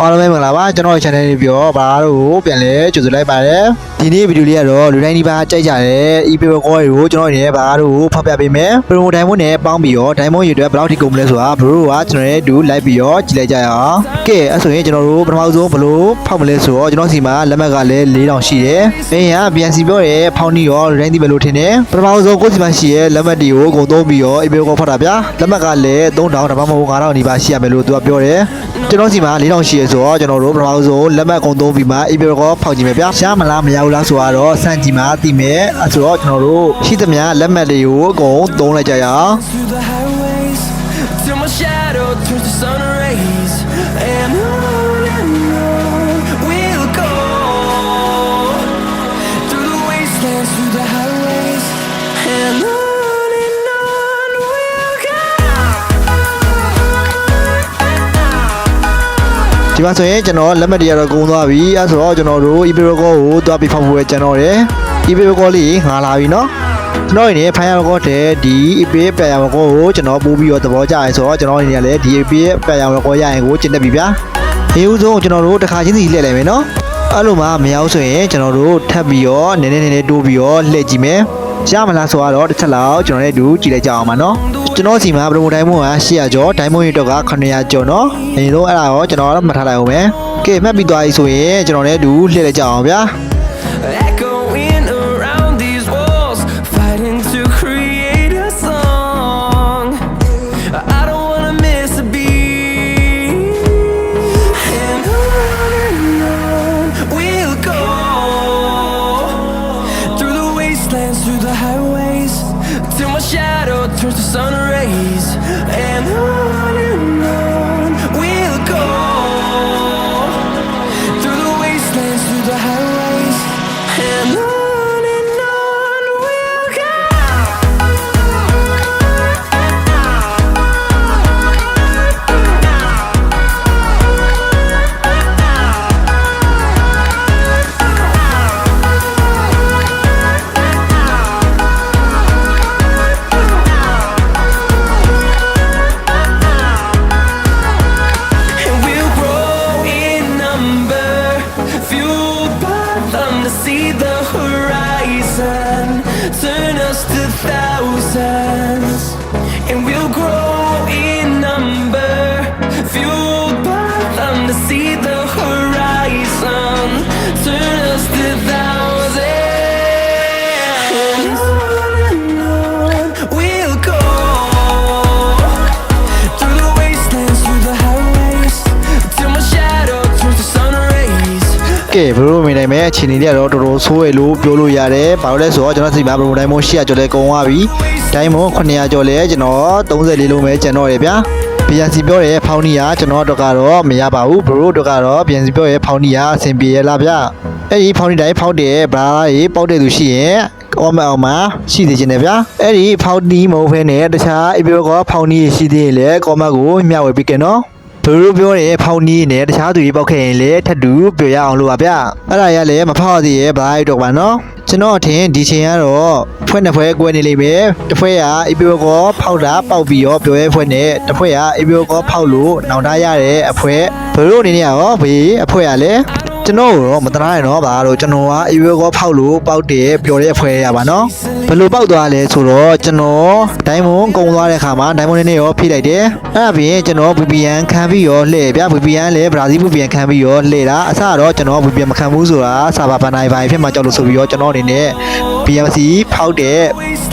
အားလုံးပဲမင်္ဂလာပါကျွန်တော် channel လေးပြောဘာလို့ပြန်လဲကြိုဆိုလိုက်ပါတယ်ဒီနေ့ဗီဒီယိုလေးကတော့လူတိုင်းဒီပါကြိုက်ကြတယ် ePay ကောတွေကိုကျွန်တော်အနေနဲ့ဘာလို့ဖောက်ပြပေးမယ်ပရိုမိုဒိုင်မွန်းနဲ့ပေါင်းပြီးတော့ဒိုင်မွန်းရေအတွက်ဘယ်လောက်ထိကုန်မလဲဆိုတာဘရိုကကျွန်တော်ရဲ့တူလိုက်ပြီးတော့ကြည့်လိုက်ကြရအောင်ကဲအဲ့ဆိုရင်ကျွန်တော်တို့ပထမဆုံးဘလို့ဖောက်မလဲဆိုတော့ကျွန်တော်စီမှာလက်မှတ်ကလည်း4000ရှိတယ်အင်းက BNC ပြောရဲဖောင်းနီရောလူတိုင်းဒီပဲလို့ထင်တယ်ပထမဆုံးကိုစီမှာရှိရဲလက်မှတ်တွေကိုအကုန်သုံးပြီးတော့ ePay ကောဖောက်တာဗျာလက်မှတ်ကလည်း3000ဒါမှမဟုတ်5000ဒီပါရှိရမယ်လို့သူကပြောတယ်ကျွန်တော်စီမှာ4000ရှိရဲဆိုတော့ကျွန်တော်တို့ပထမဆုံးလက်မှတ်အကုန်သုံးပြီးမှ ePay ကောဖောက်ကြည့်မယ်ဗျာရှားမလားမရဘူးလားဆိုတော့စမ်းကြည့်မှသိမယ်အဲ့ဆိုတော့ကျွန်တော်တို့ရှိသမျှလက်မှတ်တွေကိုအကုန်သုံးလိုက်ကြရအောင်ဒီမှာဆိုရင်ကျွန်တော်လက်မှတ်တွေကတော့ကုန်သွားပြီအဲဆိုတော့ကျွန်တော်တို့ ePay ကောကိုတွားပြီးဖောက်ဖို့ပဲကျွန်တော်တယ် ePay ကောလေးငါလာပြီเนาะကျွန်တော်အနေနဲ့ဖိုင်ရကောတဲ့ဒီ ePay ပြန်ရကောကိုကျွန်တော်ပို့ပြီးတော့သဘောကျရဲဆိုတော့ကျွန်တော်အနေနဲ့လည်းဒီ ePay ပြန်ရကောရရင်ကိုကျင့်တတ်ပြီဗျာဒီဥဆုံးကျွန်တော်တို့တစ်ခါချင်းစီလှည့်လိုက်မယ်เนาะအဲ့လိုမှမရဘူးဆိုရင်ကျွန်တော်တို့ထပ်ပြီးတော့နည်းနည်းတိုးပြီးတော့လှည့်ကြည့်မယ်ရမလားဆိုတော့တစ်ချက်လောက်ကျွန်တော်လည်းတူကြည့်လိုက်ကြအောင်ပါเนาะကျွန်တော်စီမှာပရိုမိုဒိုင်မွန်းက800ကျော်ဒိုင်မွန်းရေတော့က900ကျော်เนาะဒီလိုအဲ့ဒါရောကျွန်တော်မှတ်ထားလိုက်အောင်ပဲကဲမှတ်ပြီးသွားပြီဆိုရင်ကျွန်တော်လည်းတူလှည့်လိုက်ကြအောင်ဗျာTurns to sun rays and on we'll go through the wastelands, through the highways and on we'll go. ကဲဘရိုမိနိုင်မဲ့အခြေအနေတွေကတော့တော်တော်ဆိုးရလို့ပြောလို့ရတယ်ဘာလို့လဲဆိုတော့ကျွန်တော်စီမှာဘရိုဒိုင်မွန်း800ကျော်လဲကုန်သွားပြီဒိုင်မွန်း900ကျော်လဲကျွန်တော်34လုံးပဲကျန်တော့တယ်ဗျာ BNC ပြောရဲဖောင်းနီယာကျွန်တော်တို့ကတော့မရပါဘူးဘရိုတို့ကတော့ BNC ပြောရဲဖောင်းနီယာအဆင်ပြေရလားဗျာအဲ့ဒီဖောင်းနီတိုင်းဖောက်တယ်ဗလာကြီးပေါက်တဲ့သူရှိရင်အော်မအောင်မှာရှိသေးခြင်းတယ်ဗျာအဲ့ဒီဖောင်းနီမဟုတ်ဖ ೇನೆ တခြား ePay ကောဖောင်းနီရှိသေးရင်လည်းကောမတ်ကိုမျှဝေပေးကြနော်ဘရိုပြောတယ်ဖောင်းနီးနဲ့တခြားသူတွေပေါက်ခဲ့ရင်လည်းထပ်တူပြောရအောင်လို့ပါဗျအဲ့ဒါရလည်းမဖောက်သေးရဲ့ဘာတော့ပါနော်ကျွန်တော်အထင်ဒီချိန်ကတော့ဖွဲ့နှစ်ဖွဲ့ကွဲနေလိမ့်မယ်တစ်ဖွဲ့က ePay ကောဖောက်တာပေါက်ပြီးရောပြောရဲဖွဲ့နဲ့တစ်ဖွဲ့က ePay ကောဖောက်လို့နောင်တရတဲ့အဖွဲ့ဘရိုအနေနဲ့ရောဘေးအဖွဲ့ရလဲကျွန်တော်တော့မတနာရတော့ဘာလို့ကျွန်တော်က ePay ကောဖောက်လို့ပေါက်တယ်ပြောတဲ့အဖွဲ့ရပါနော်ဘယ်လိုပေါက်သွားလဲဆိုတော့ကျွန်တော်ဒိုင်မွန်းကုန်သွားတဲ့ခါမှာဒိုင်မွန်းနဲ့ရောဖိလိုက်တယ်အဲ့ဒါပြင်ကျွန်တော် VPN ခံပြီးရောလှည့်ဗျ VPN လည်းဘရာဇီး VPN ခံပြီးရောလှည့်တာအစတော့ကျွန်တော် VPN မခံဘူးဆိုတာစာပါပန်နိုင်ပိုင်းဖြစ်မှကြောက်လို့ဆိုပြီးတော့ကျွန်တော်အနေနဲ့ BNC ဖောက်တဲ့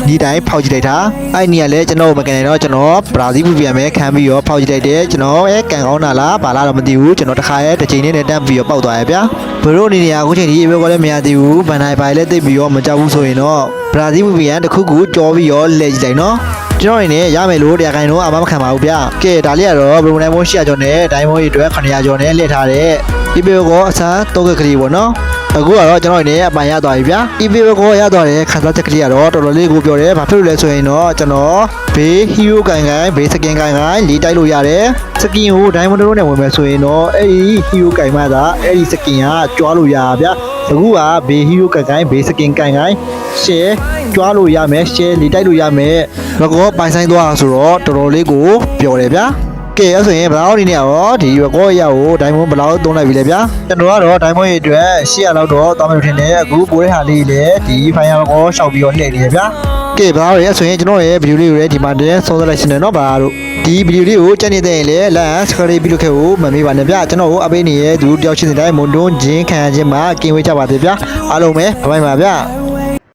ဒီတိုင်းဖောက်ကြည့်လိုက်တာအဲ့နေရာလဲကျွန်တော်မကန်နိုင်တော့ကျွန်တော်ဘရာဇီး VPN ပဲခံပြီးရောဖောက်ကြည့်လိုက်တယ်ကျွန်တော်ရဲ့ကန်ကောင်းတာလားဘာလားတော့မသိဘူးကျွန်တော်တစ်ခါရဲ့တစ်ချိန်နဲ့တက်ပြီးရောပေါက်သွားရဲ့ဗျဘရိုအနေနဲ့အခုချိန်ဒီ ePay ကောလည်းမရသေးဘူးဘန်နိုင်ပိုင်းလည်းသိပြီးရောမကြောက်ဘူးဆိုရင်တော့ဘရာဇီး VPN တစ်ခုခုကြောပြီးရောလဲကြည့်လိုက်နော်ကျွန်တော်အနေနဲ့ရမယ်လို့တရားခိုင်တော့အမမခံပါဘူးဗျကဲဒါလေးကတော့ဘရိုဒိုင်မွန်း800ကျော်နဲ့ဒိုင်မွန်းရေအတွက်900ကျော်နဲ့လှည့်ထားတဲ့ ePay ကောအစား3ကက်ကလေးပေါ့နော်အခုကတော့ကျွန်တော်အနေနဲ့အပိုင်ရသွားပြီဗျာ ePay ကောရသွားတဲ့ခန်းစားချက်ကလေးကတော့တော်တော်လေးကိုပြောတယ်ဘာဖြစ်လို့လဲဆိုရင်တော့ကျွန်တော်ဘေး hero ကန်ဘေးစကင်ကန်လေးတိုက်လို့ရတယ်စကင်ကိုဒိုင်မွန်းတို့နဲ့ဝင်မယ်ဆိုရင်တော့အဲ့ဒီ hero ကန်မှသာအဲ့ဒီစကင်ကကြွားလို့ရပါဗျာအခုကဘေး hero ကန်ဘေးစကင်ကန် share ကြွားလို့ရမယ် share လေးတိုက်လို့ရမယ်ငါကောပိုင်ဆိုင်သွားဆိုတော့တော်တော်လေးကိုပျော်တယ်ဗျာ ကဲအဲ့ဆိုရင်ဘယ်လောက်နေနေရောဒီရကောရကိုဒိုင်းမွန်ဘယ်လောက်သုံးလိုက်ပြီလဲဗျာကျွန်တော်ကတော့ဒိုင်းမွန်ရဲ့အတွက်800လောက်တော့တောင်းမယ်ထင်တယ်အခုပိုးတဲ့ဟာလေးလေဒီဖိုင်ရကောရှောက်ပြီးတော့လှည့်နေရဗျာကဲဘယ်လောက်ရဲဆိုရင်ကျွန်တော်ရဲ့ဗီဒီယိုလေးကိုလည်းဒီမှာတင်ဆုံးသက်လိုက်ရှင်တယ်နော်ဘာလို့ဒီဗီဒီယိုလေးကိုကြည့်နေတဲ့ရင်လည်းလိုက် subscribe ပြုလုပ်ခဲ့ဖို့မမေ့ပါနဲ့ဗျာကျွန်တော်ကိုအပေးနေတဲ့သူတယောက်ချင်းစီတိုင်းမွန်တွန်းခြင်းခံခြင်းမှာကင်ဝေးကြပါသေးဗျာအားလုံးပဲဘိုင်ပါဗျာ